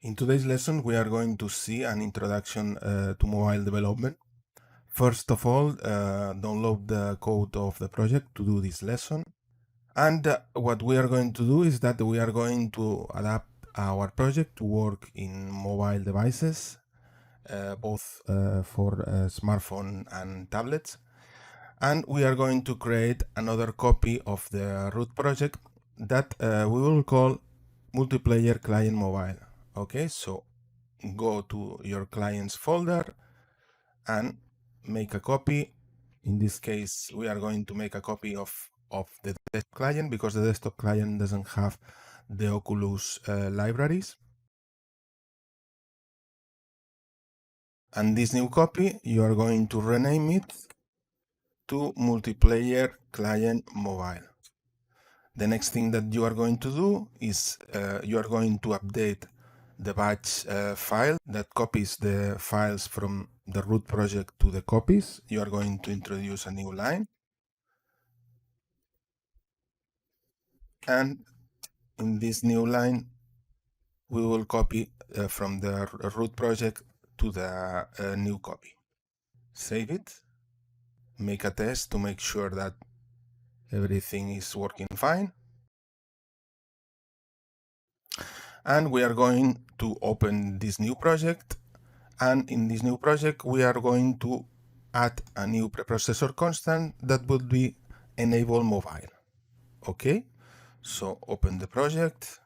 In today's lesson, we are going to see an introduction to mobile development. First of all, download the code of the project to do this lesson. And what we are going to do is that we are going to adapt our project to work in mobile devices, both for smartphone and tablets. And we are going to create another copy of the root project that we will call multiplayer client mobile. Okay, so go to your clients folder and make a copy. In this case, we are going to make a copy of the desktop client because the desktop client doesn't have the Oculus libraries. And this new copy, you are going to rename it to multiplayer client mobile. The next thing that you are going to do is you are going to update the batch file that copies the files from the root project to the copies. You are going to introduce a new line. And in this new line, we will copy from the root project to the new copy. Save it. Make a test to make sure that everything is working fine. And we are going to open this new project. And in this new project, we are going to add a new preprocessor constant that would be enable mobile. Okay, so open the project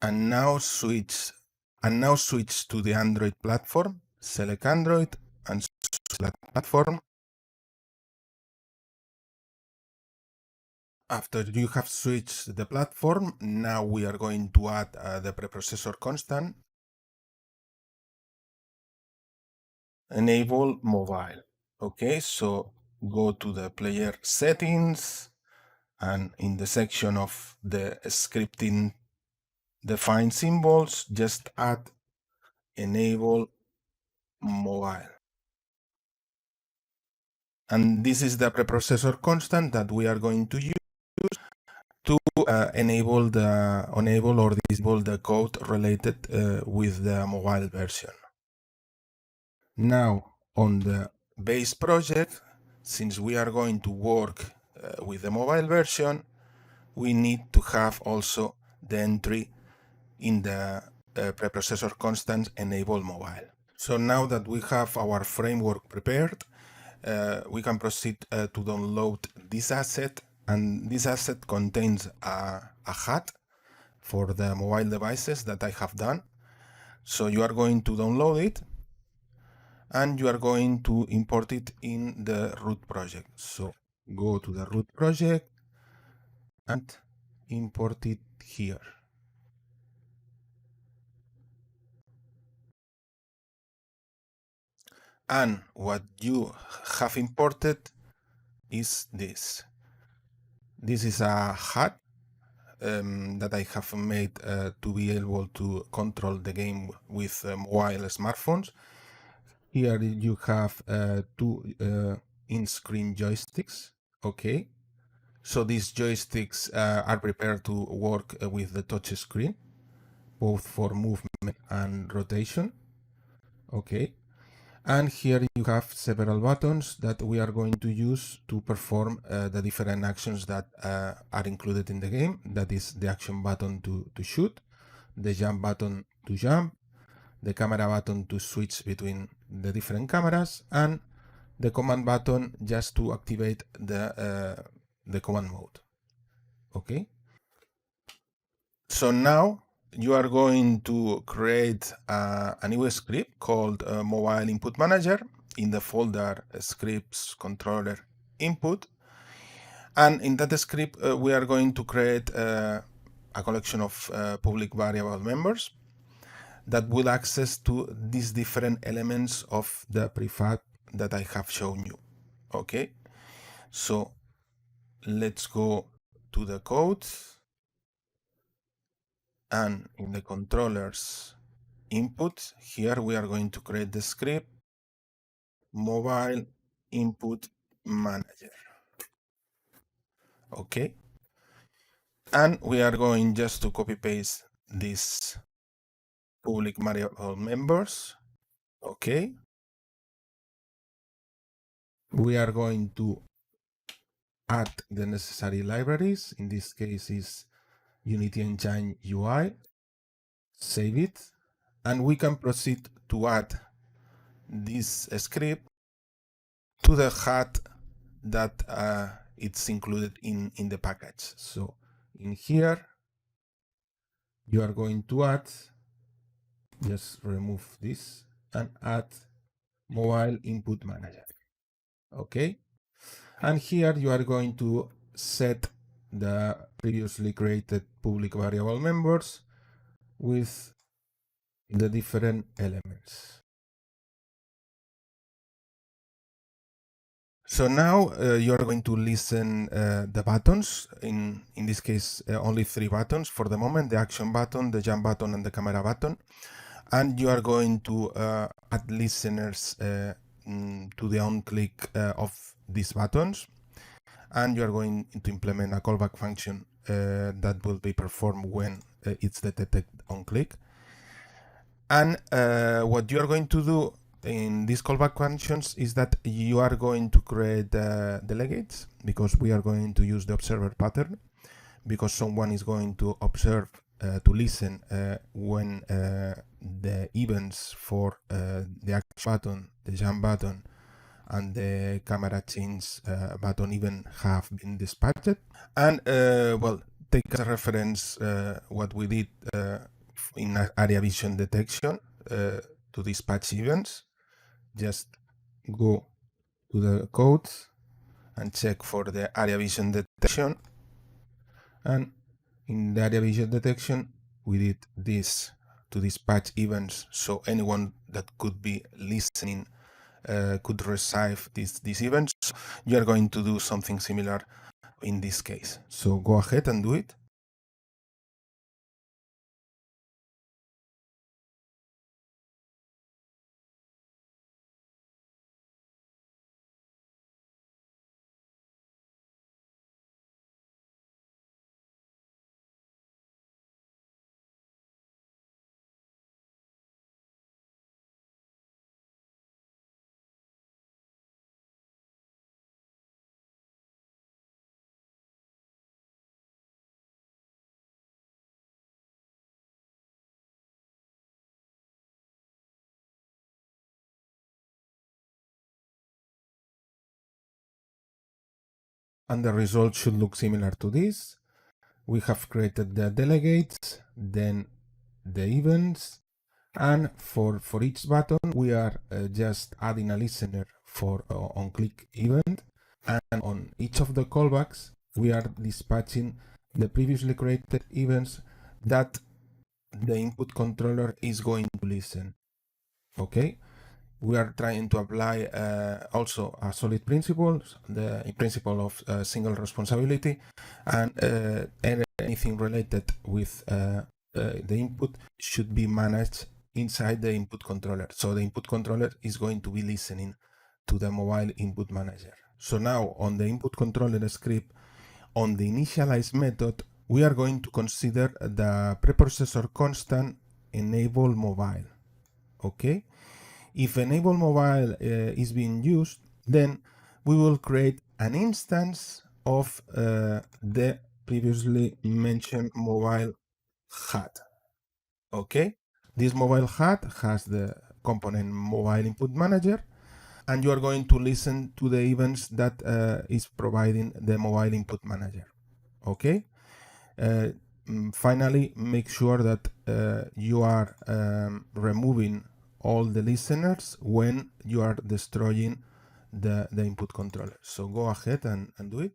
and now switch to the Android platform. Select Android and select platform. After you have switched the platform, now we are going to add the preprocessor constant. Enable mobile. Okay, so go to the player settings and in the section of the scripting define symbols, just add enable mobile. And this is the preprocessor constant that we are going to use to enable or disable the code related with the mobile version. Now, on the base project, since we are going to work with the mobile version, we need to have also the entry in the preprocessor constant enable mobile. So now that we have our framework prepared, we can proceed to download this asset, and this asset contains a HUD for the mobile devices that I have done. So you are going to download it and you are going to import it in the root project. So go to the root project and import it here. And what you have imported is this. This is a HUD that I have made to be able to control the game with mobile smartphones. Here you have two in-screen joysticks. Okay, so these joysticks are prepared to work with the touch screen, both for movement and rotation. Okay, and here you have several buttons that we are going to use to perform the different actions that are included in the game. That is the action button to shoot, the jump button to jump, the camera button to switch between the different cameras, and the command button just to activate the command mode. Okay. So now you are going to create a new script called Mobile Input Manager in the folder Scripts Controller Input. And in that script, we are going to create a collection of public variable members that will access to these different elements of the prefab that I have shown you. Okay, so let's go to the code, and in the controllers input, here we are going to create the script Mobile Input Manager. Okay, and we are going just to copy paste this public variable members. Okay. We are going to add the necessary libraries. In this case is Unity Engine UI. Save it. And we can proceed to add this script to the HUD that it's included in the package. So in here, you are going to add, just remove this and add mobile input manager. Okay. And here you are going to set the previously created public variable members with the different elements. So now you are going to listen the buttons. In this case, only 3 buttons for the moment: the action button, the jump button, and the camera button. And you are going to add listeners to the on-click of these buttons. And you are going to implement a callback function that will be performed when it's detected on click. And what you are going to do in these callback functions is that you are going to create delegates, because we are going to use the observer pattern, because someone is going to observe, to listen when the events for the action button, the jump button, and the camera change button even have been dispatched. And well, take as a reference what we did in area vision detection to dispatch events. Just go to the code and check for the area vision detection. And in the area vision detection, we did this to dispatch events, so anyone that could be listening could receive these events. You are going to do something similar in this case. So go ahead and do it. And the result should look similar to this. We have created the delegates, then the events, and for each button we are just adding a listener for on-click event, and on each of the callbacks we are dispatching the previously created events that the input controller is going to listen. Okay. We are trying to apply also a solid principle, the principle of single responsibility, and anything related with the input should be managed inside the input controller. So the input controller is going to be listening to the mobile input manager. So now on the input controller script, on the initialize method, we are going to consider the preprocessor constant enable mobile. Okay. If enable mobile is being used, then we will create an instance of the previously mentioned mobile HUD. Okay, this mobile HUD has the component mobile input manager, and you are going to listen to the events that is providing the mobile input manager. Okay. Finally, make sure that you are removing all the listeners when you are destroying the input controller. So go ahead and do it.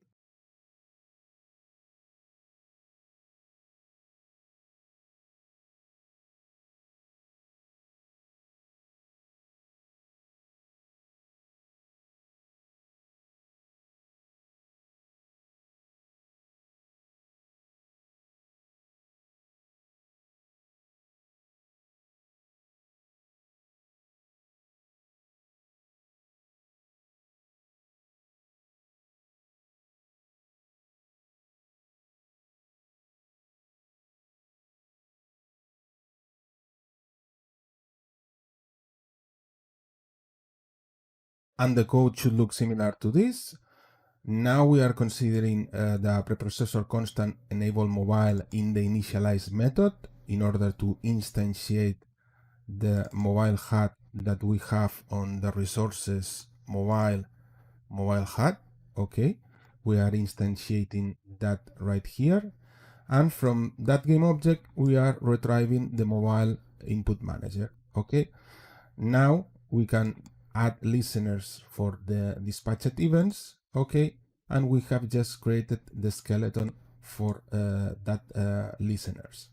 and the code should look similar to this. Now we are considering the preprocessor constant enable mobile in the initialize method in order to instantiate the mobile HUD that we have on the resources mobile HUD. Okay, we are instantiating that right here, and from that game object we are retrieving the mobile input manager. Okay, now we can add listeners for the dispatched events. Okay, and we have just created the skeleton for that listeners.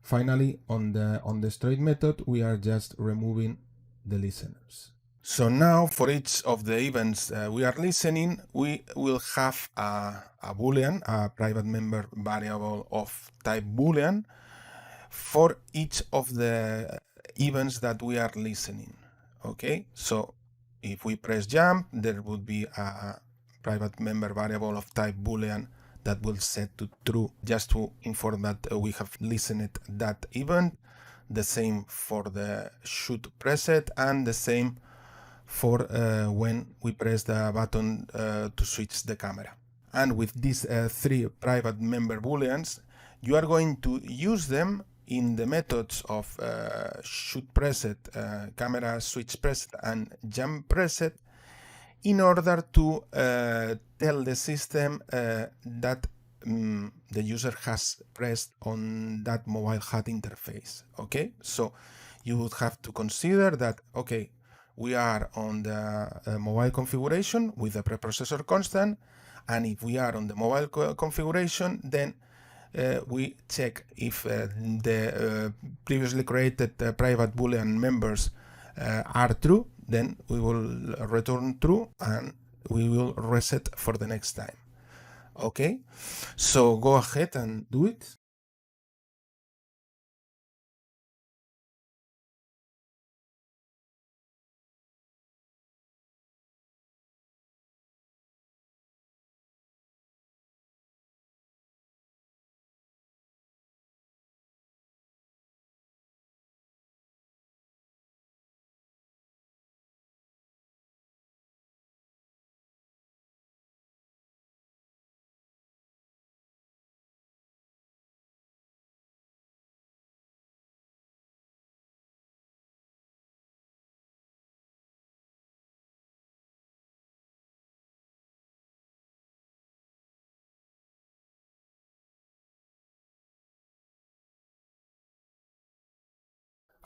Finally, on the straight method, we are just removing the listeners. So now for each of the events we are listening, we will have a Boolean, a private member variable of type Boolean for each of the events that we are listening. Okay, so if we press jump, there would be a private member variable of type Boolean that will set to true, just to inform that we have listened that event. The same for the shoot preset, and the same for when we press the button to switch the camera. And with these three private member booleans, you are going to use them in the methods of shoot preset, camera switch preset, and jump preset in order to tell the system that the user has pressed on that mobile HUD interface. Okay, so you would have to consider that, okay, we are on the mobile configuration with the preprocessor constant, and if we are on the mobile configuration, then we check if the previously created private Boolean members are true, then we will return true and we will reset for the next time. Okay, so go ahead and do it.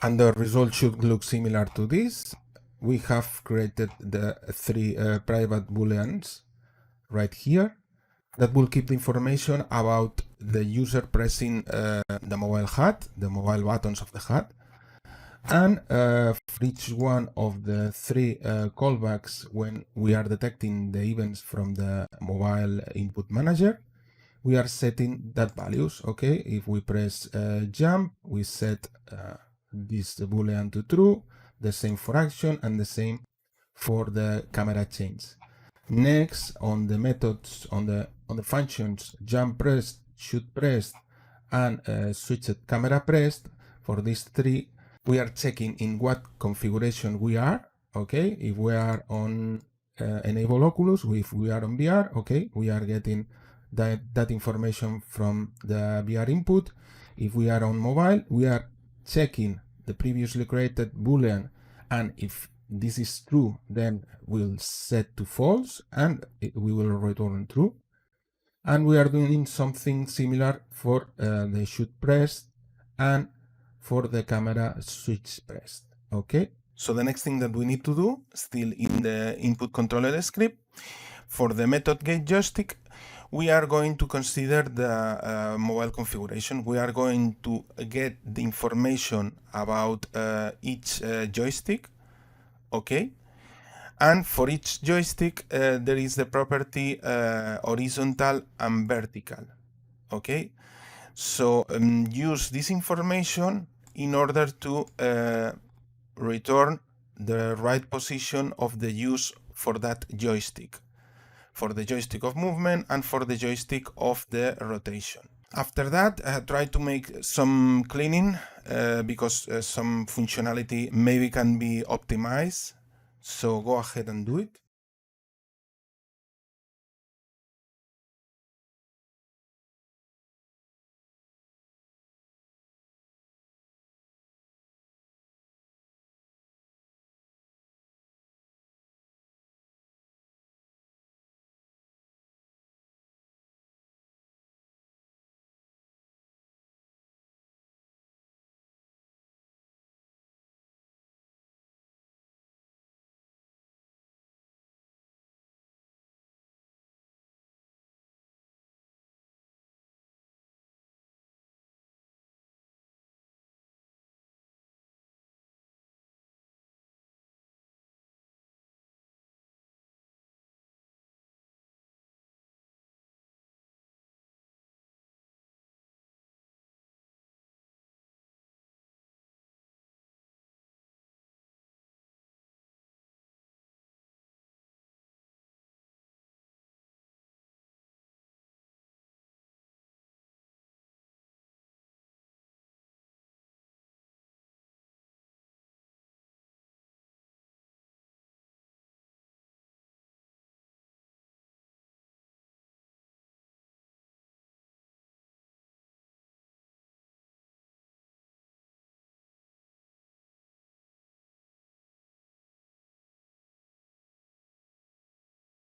And the result should look similar to this. We have created the three private booleans right here that will keep the information about the user pressing the mobile HUD, the mobile buttons of the HUD. And for each one of the three callbacks, when we are detecting the events from the mobile input manager, we are setting that values. Okay, if we press jump, we set this boolean to true, the same for action, and the same for the camera change. Next, on the methods, on the functions jump pressed, shoot pressed, and switched camera pressed, for these three we are checking in what configuration we are. Okay, if we are on enable Oculus, if we are on VR, okay, we are getting that information from the VR input. If we are on mobile, we are checking the previously created boolean, and if this is true, then we'll set to false and we will return true. And we are doing something similar for the shoot pressed and for the camera switch pressed. Okay, so the next thing that we need to do, still in the input controller script, for the method getJoystick, we are going to consider the mobile configuration. We are going to get the information about each joystick. Okay, and for each joystick there is the property horizontal and vertical. Okay, so use this information in order to return the right position of the use for that joystick, for the joystick of movement and for the joystick of the rotation. After that, try to make some cleaning because some functionality maybe can be optimized. So go ahead and do it.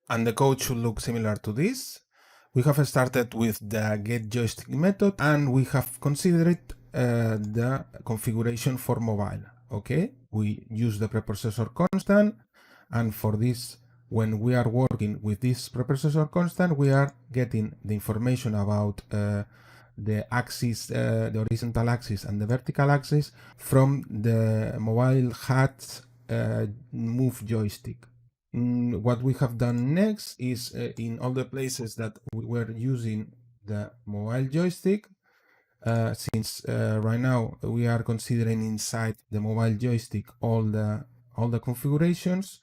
And the code should look similar to this. We have started with the get joystick method, and we have considered the configuration for mobile. Okay, we use the preprocessor constant, and for this, when we are working with this preprocessor constant, we are getting the information about the axis, the horizontal axis and the vertical axis from the mobile HAT move joystick. What we have done next is in all the places that we were using the mobile joystick, since right now we are considering inside the mobile joystick all the configurations,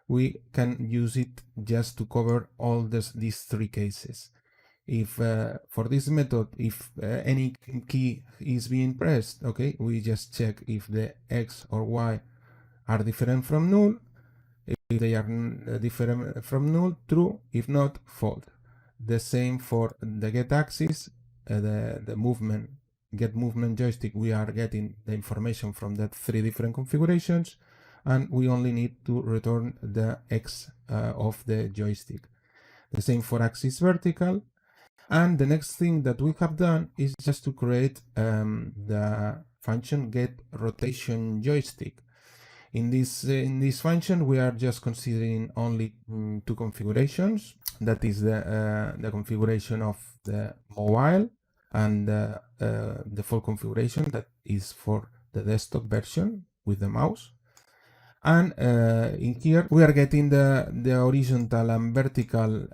we can use it just to cover all these three cases. If for this method, if any key is being pressed, okay, we just check if the X or Y are different from null. If they are different from null, true. If not, false. The same for the get axis, the movement, get movement joystick. We are getting the information from that three different configurations, and we only need to return the X of the joystick. The same for axis vertical. And the next thing that we have done is just to create the function get rotation joystick. In this function, we are just considering only two configurations. That is the configuration of the mobile and the full configuration that is for the desktop version with the mouse. And in here we are getting the horizontal and vertical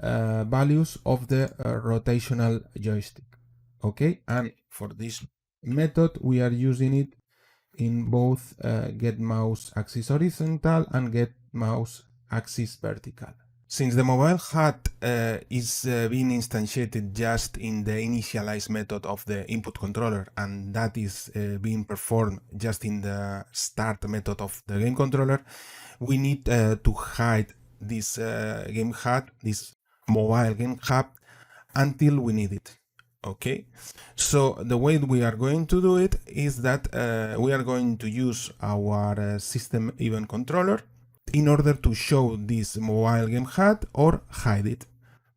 values of the rotational joystick. Okay, and for this method we are using it in both get mouse axis horizontal and get mouse axis vertical. Since the mobile HAT is being instantiated just in the initialize method of the input controller, and that is being performed just in the start method of the game controller, we need to hide this game HAT, this mobile game HAT, until we need it. Okay, so the way we are going to do it is that we are going to use our system event controller in order to show this mobile game HAT or hide it.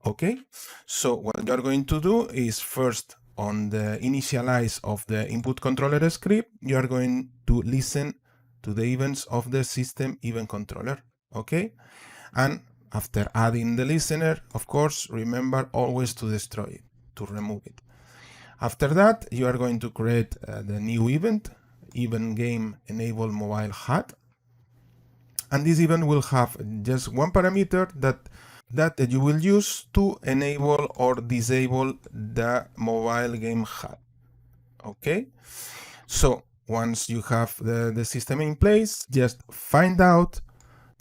Okay, so what you are going to do is first, on the initialize of the input controller script, you are going to listen to the events of the system event controller. Okay, and after adding the listener, of course, remember always to destroy it, to remove it. After that, you are going to create the new event game enable mobile HAT, and this event will have just one parameter that you will use to enable or disable the mobile game HAT. Okay, so once you have the system in place, just find out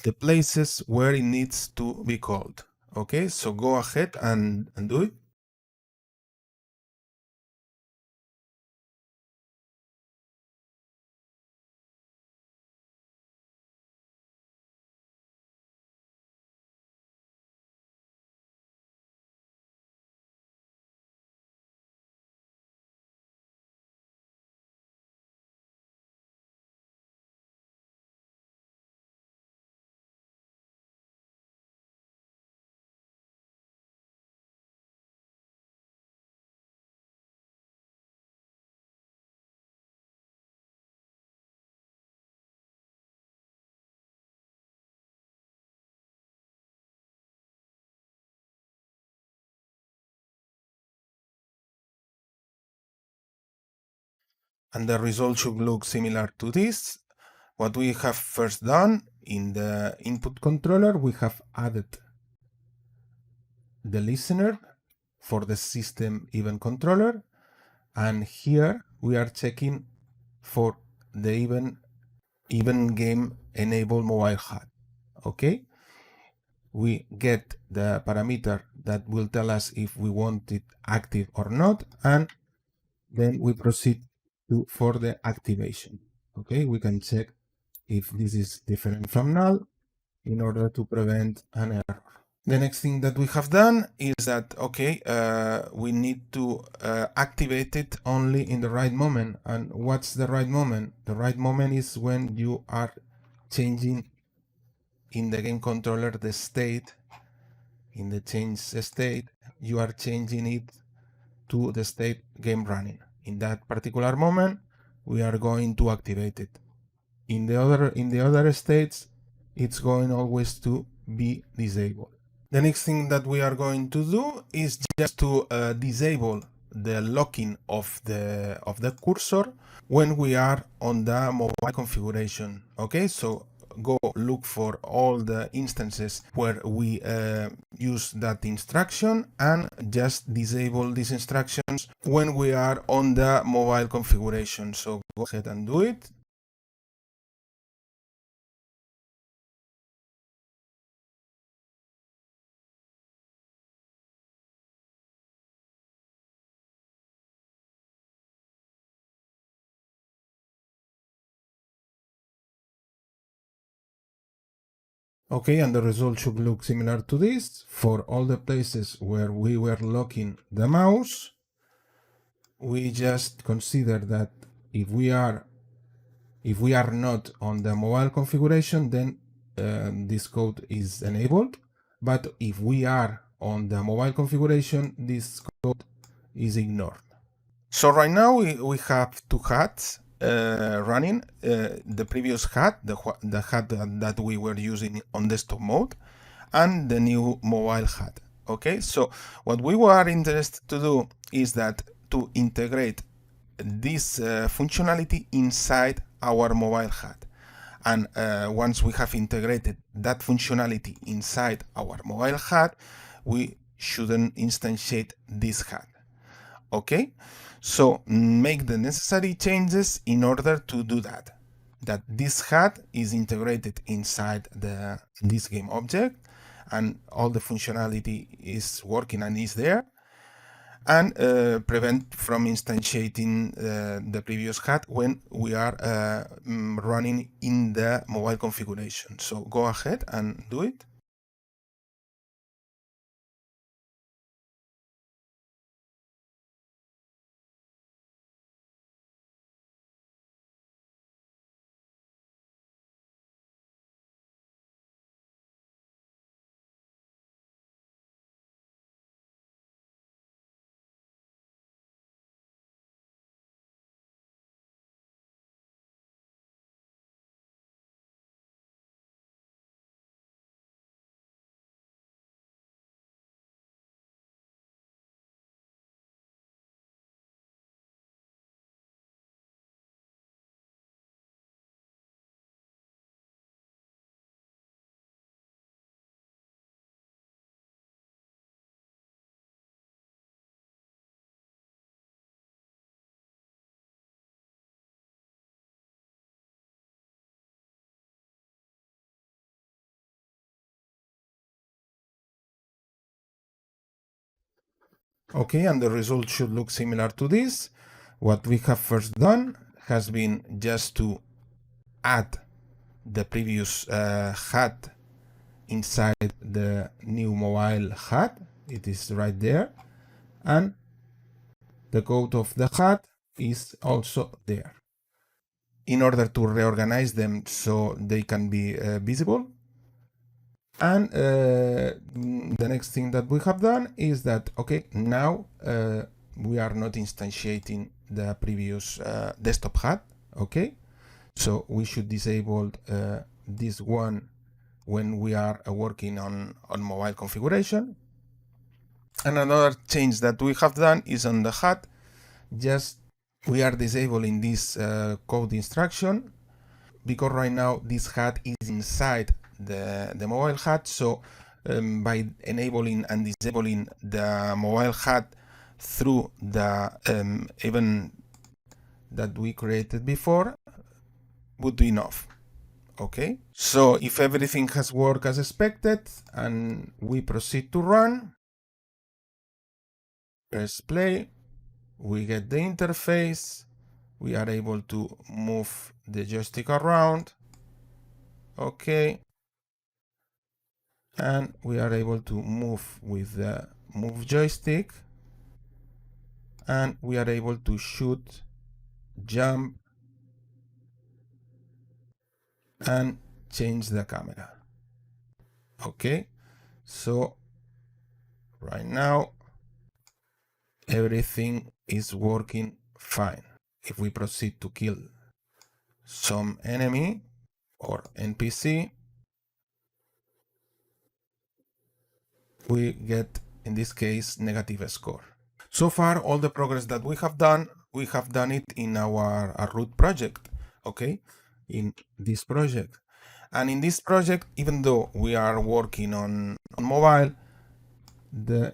the places where it needs to be called. Okay, so go ahead and do it. And the result should look similar to this. What we have first done in the input controller, we have added the listener for the system event controller, and here we are checking for the even game enable mobile HAT. Okay, we get the parameter that will tell us if we want it active or not, and then we proceed for the activation. Okay, we can check if this is different from null in order to prevent an error. The next thing that we have done is that, okay, we need to activate it only in the right moment. And what's the right moment? The right moment is when you are changing in the game controller the state in the change state, you are changing it to the state game running. In that particular moment, we are going to activate it. In the other states, it's going always to be disabled. The next thing that we are going to do is just to disable the locking of the cursor when we are on the mobile configuration. Okay, so go look for all the instances where we use that instruction and just disable these instructions when we are on the mobile configuration. So go ahead and do it. Okay, and the result should look similar to this. For all the places where we were locking the mouse, we just consider that if we are not on the mobile configuration, then this code is enabled. But if we are on the mobile configuration, this code is ignored. So right now we have two hats running. The previous hat, the hat that we were using on desktop mode, and the new mobile hat. Okay, so what we were interested to do is that to integrate this functionality inside our mobile hat. And once we have integrated that functionality inside our mobile hat, we shouldn't instantiate this hat. Okay, so make the necessary changes in order to do that. That this hat is integrated inside this game object, and all the functionality is working and is there, and prevent from instantiating the previous hat when we are running in the mobile configuration. So go ahead and do it. Okay, and the result should look similar to this. What we have first done has been just to add the previous hat inside the new mobile hat. It is right there, and the code of the hat is also there. In order to reorganize them so they can be visible, and the next thing that we have done is that, okay, now we are not instantiating the previous desktop hat. Okay, so we should disable this one when we are working on mobile configuration. And another change that we have done is on the hat, just we are disabling this code instruction, because right now this hat is inside the mobile hat. So by enabling and disabling the mobile hat through the event that we created before would be enough. Okay, so if everything has worked as expected and we proceed to run, press play, we get the interface, we are able to move the joystick around. Okay, and we are able to move with the move joystick, and we are able to shoot, jump, and change the camera. Okay, so right now everything is working fine. If we proceed to kill some enemy or NPC, we get, in this case, negative score. So far, all the progress that we have done it in our root project, okay, in this project. And in this project, even though we are working on mobile,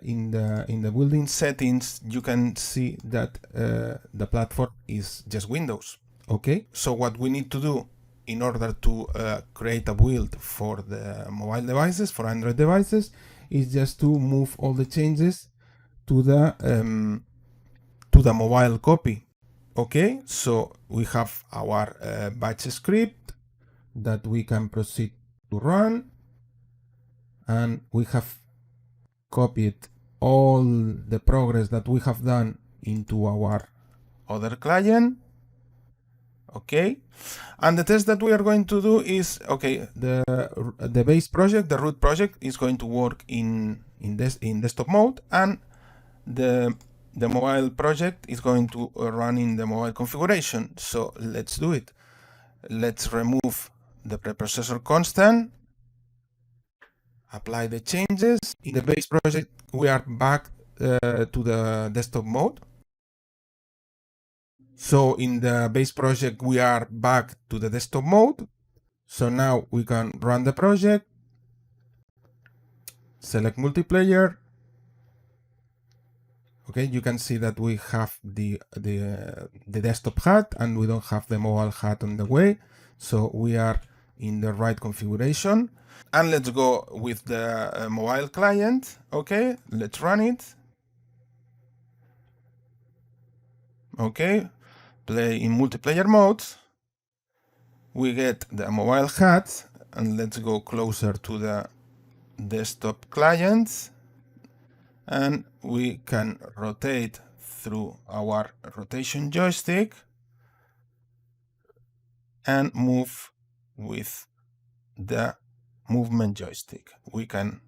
in the building settings, you can see that the platform is just Windows, okay? So what we need to do in order to create a build for the mobile devices, for Android devices, is just to move all the changes to the mobile copy. Okay, so we have our batch script that we can proceed to run, and we have copied all the progress that we have done into our other client. Okay, and the test that we are going to do is, okay, the base project, the root project, is going to work in desktop mode, and the mobile project is going to run in the mobile configuration. So let's do it. Let's remove the preprocessor constant, apply the changes. In the base project, we are back to the desktop mode. So in the base project, we are back to the desktop mode. So now we can run the project, select multiplayer. Okay, you can see that we have the desktop HUD and we don't have the mobile HUD on the way. So we are in the right configuration. And let's go with the mobile client. Okay, let's run it. Okay, play in multiplayer mode. We get the mobile HUD, and let's go closer to the desktop client, and we can rotate through our rotation joystick and move with the movement joystick. We can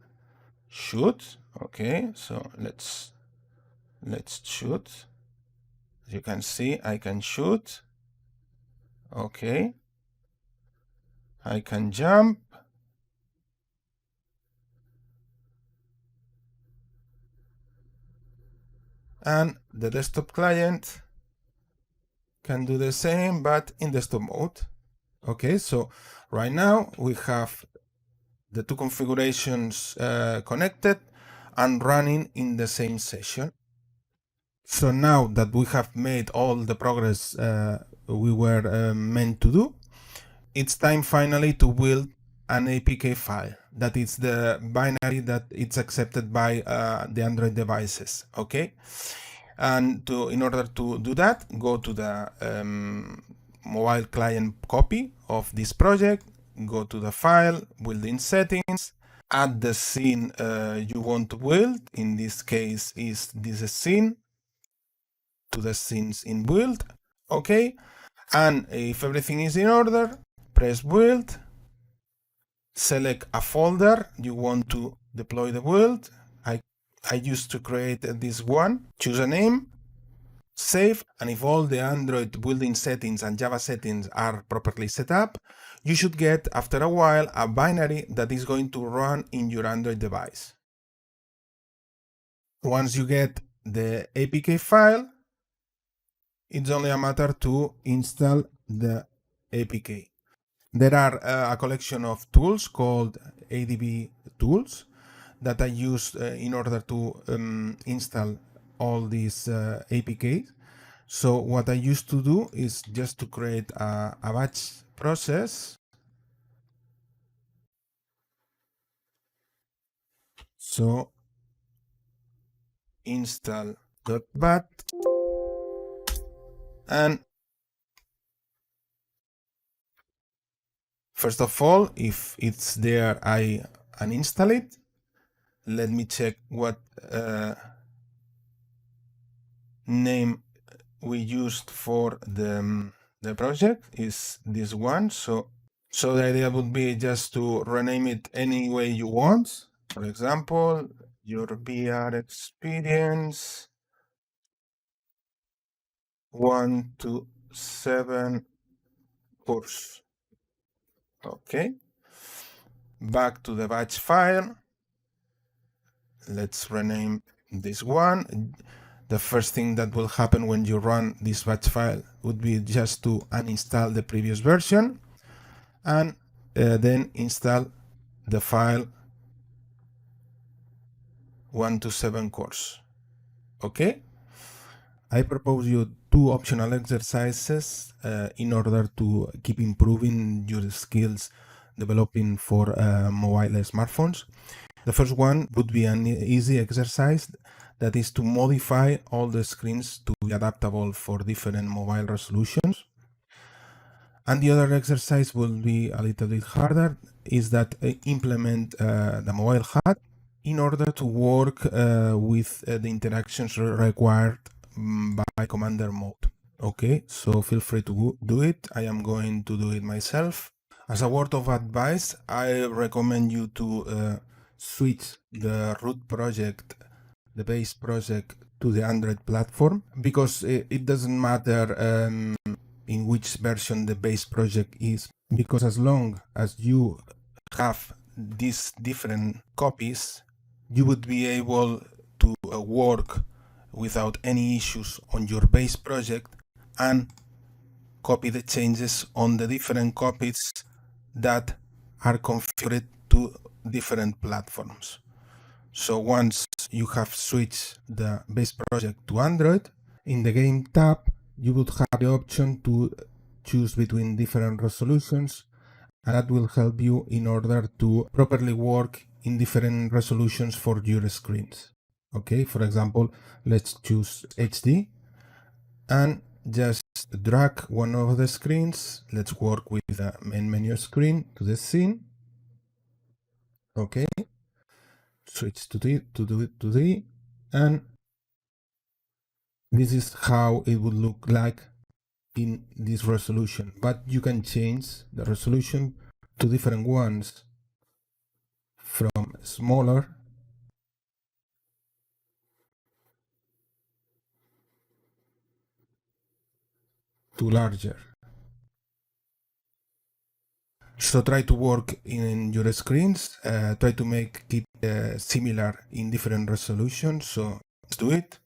shoot. Okay, so let's shoot. As you can see, I can shoot. Okay, I can jump. And the desktop client can do the same, but in desktop mode. Okay, so right now we have the two configurations connected and running in the same session. So now that we have made all the progress we were meant to do, it's time finally to build an APK file. That is the binary that it's accepted by the Android devices. Okay, and in order to do that, go to the mobile client copy of this project, go to the file, build-in settings, add the scene you want to build. In this case is this scene, to the scenes in build. Okay, and if everything is in order, press build, select a folder you want to deploy the build. I used to create this one, choose a name, save, and if all the Android built-in settings and Java settings are properly set up, you should get, after a while, a binary that is going to run in your Android device. Once you get the APK file, it's only a matter to install the APK. There are a collection of tools called ADB tools that I use in order to install all these APKs. So what I used to do is just to create a batch process. So install.bat, and first of all, if it's there, I uninstall it. Let me check what name we used for the project is this one. So the idea would be just to rename it any way you want. For example, your VR experience 1 to 7 course. Okay. Back to the batch file. Let's rename this one. The first thing that will happen when you run this batch file would be just to uninstall the previous version and then install the file 1 to 7 course. Okay. I propose you two optional exercises in order to keep improving your skills developing for mobile smartphones. The first one would be an easy exercise that is to modify all the screens to be adaptable for different mobile resolutions. And the other exercise will be a little bit harder, is that implement the mobile HUD in order to work with the interactions required by commander mode. Okay, so feel free to do it. I am going to do it myself. As a word of advice, I recommend you to switch the root project, the base project, to the Android platform, because it doesn't matter in which version the base project is, because as long as you have these different copies, you would be able to work without any issues on your base project and copy the changes on the different copies that are configured to different platforms. So once you have switched the base project to Android, in the Game tab, you would have the option to choose between different resolutions, and that will help you in order to properly work in different resolutions for your screens. Okay, for example, let's choose HD and just drag one of the screens. Let's work with the main menu screen to the scene. Okay, switch to the, and this is how it would look like in this resolution. But you can change the resolution to different ones, from smaller to larger. So try to work in your screens, try to make it similar in different resolutions. So let's do it.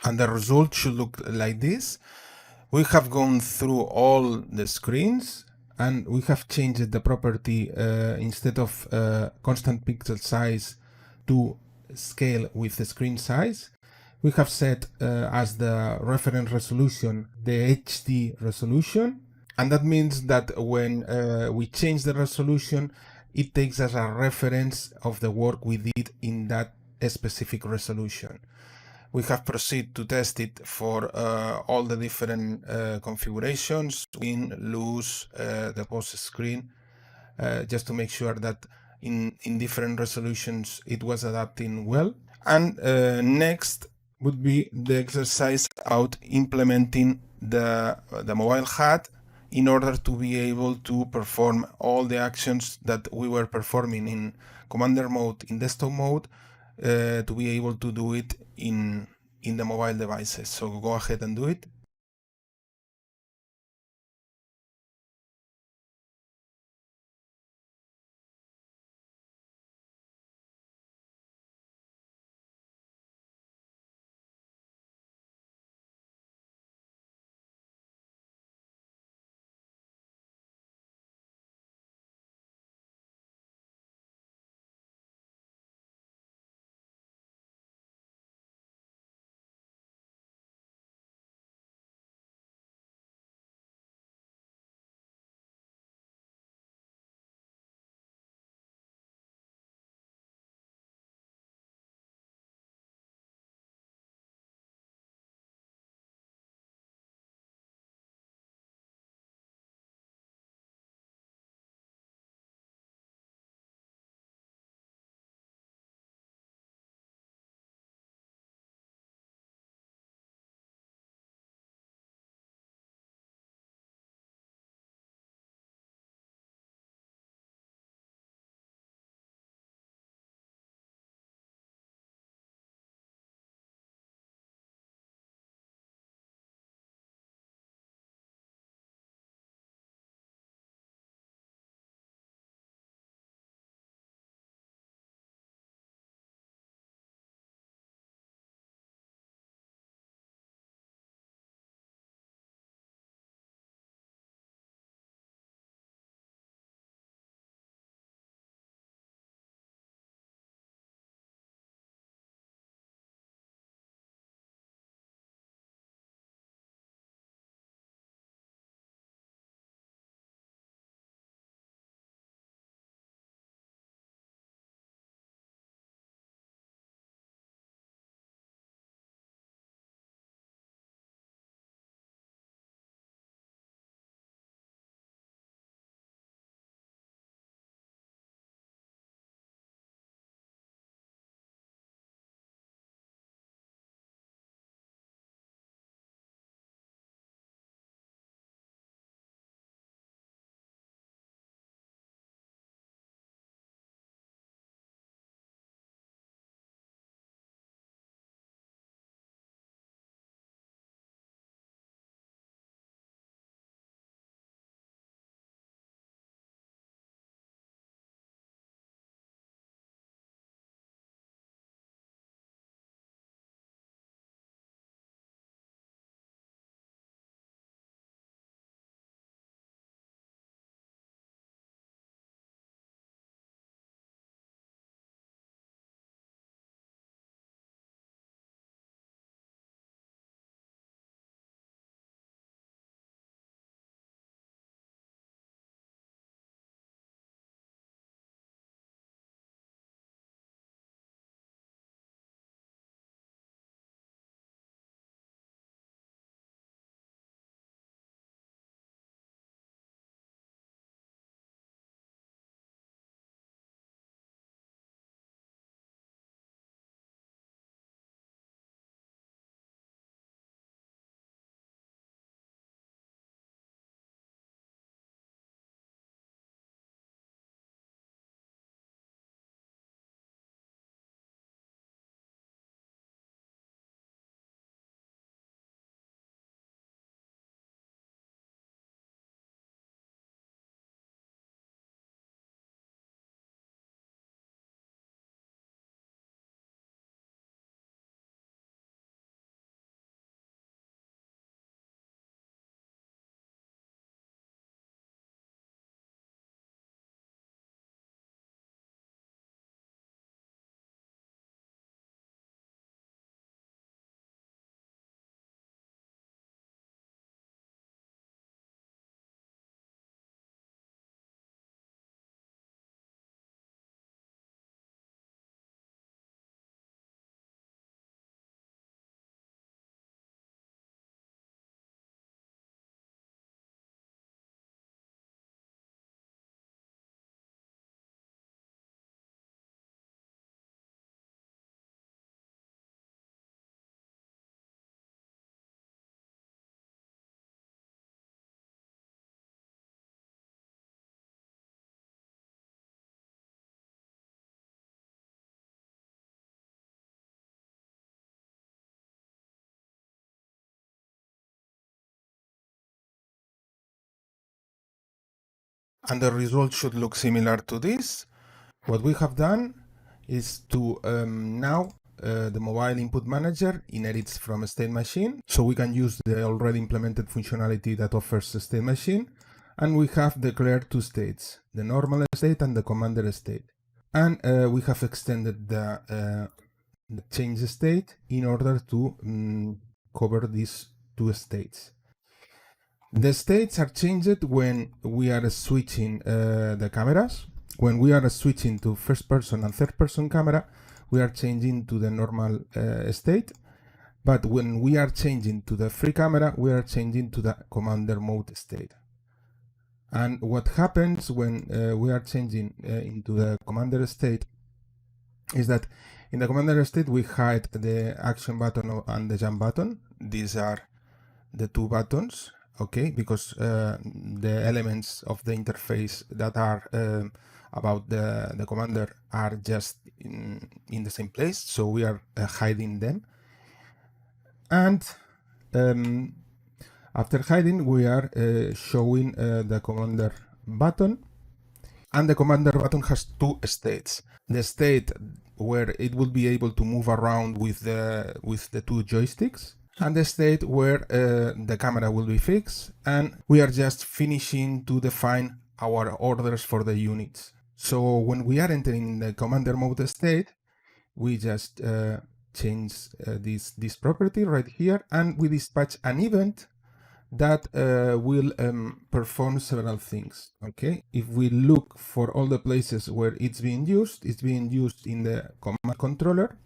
and the result should look like this. We have gone through all the screens and we have changed the property instead of constant pixel size to scale with the screen size. We have set as the reference resolution the HD resolution, and that means that when we change the resolution, it takes as a reference of the work we did in that specific resolution. We have proceeded to test it for all the different configurations, win, lose, the post screen, just to make sure that in different resolutions it was adapting well. And next would be the exercise about implementing the mobile HUD in order to be able to perform all the actions that we were performing in Commander mode, in desktop mode, to be able to do it in the mobile devices. So go ahead and do it. And the result should look similar to this. What we have done is to now the mobile input manager inherits from a state machine, so we can use the already implemented functionality that offers a state machine, and we have declared two states, the normal state and the commander state. And we have extended the change state in order to cover these two states. The states are changed when we are switching the cameras. When we are switching to first person and third person camera, we are changing to the normal state. But when we are changing to the free camera, we are changing to the commander mode state. And what happens when we are changing into the commander state is that in the commander state we hide the action button and the jump button. These are the two buttons, okay, because the elements of the interface that are about the commander are just in the same place, so we are hiding them. And after hiding, we are showing the commander button, and the commander button has two states: the state where it will be able to move around with the two joysticks, and the state where the camera will be fixed, and we are just finishing to define our orders for the units. So when we are entering the commander mode state, we just change this property right here, and we dispatch an event that will perform several things. Okay, if we look for all the places where it's being used in the command controller,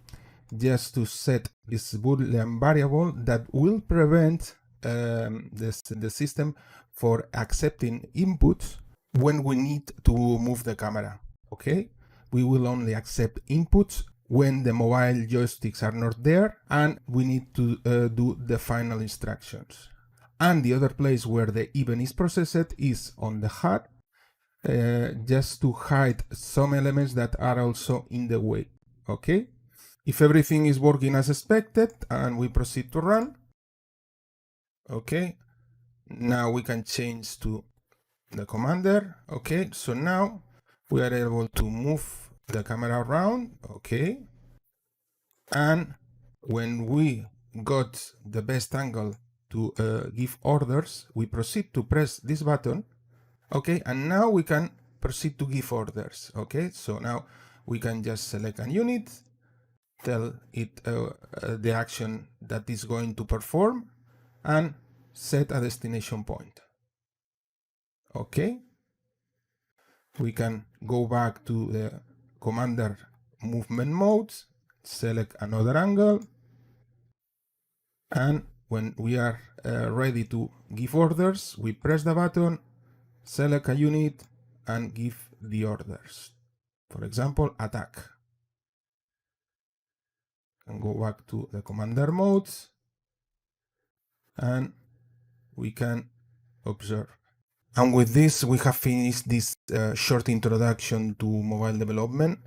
just to set this Boolean variable that will prevent the system for accepting inputs when we need to move the camera. Okay, we will only accept inputs when the mobile joysticks are not there and we need to do the final instructions. And the other place where the event is processed is on the HUD, just to hide some elements that are also in the way. Okay, if everything is working as expected and we proceed to run, okay, now we can change to the commander. Okay, so now we are able to move the camera around. Okay, and when we got the best angle to give orders, we proceed to press this button. Okay, and now we can proceed to give orders. Okay, so now we can just select a unit, tell it the action that is going to perform, and set a destination point. Okay, we can go back to the commander movement modes, select another angle, and when we are ready to give orders, we press the button, select a unit, and give the orders. For example, attack. And go back to the commander modes, and we can observe. And with this, we have finished this short introduction to mobile development.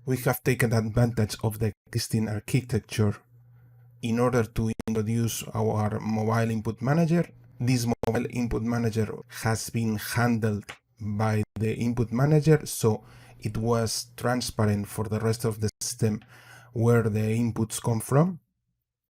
We have taken advantage of the existing architecture in order to introduce our mobile input manager. This mobile input manager has been handled by the input manager, so it was transparent for the rest of the system where the inputs come from.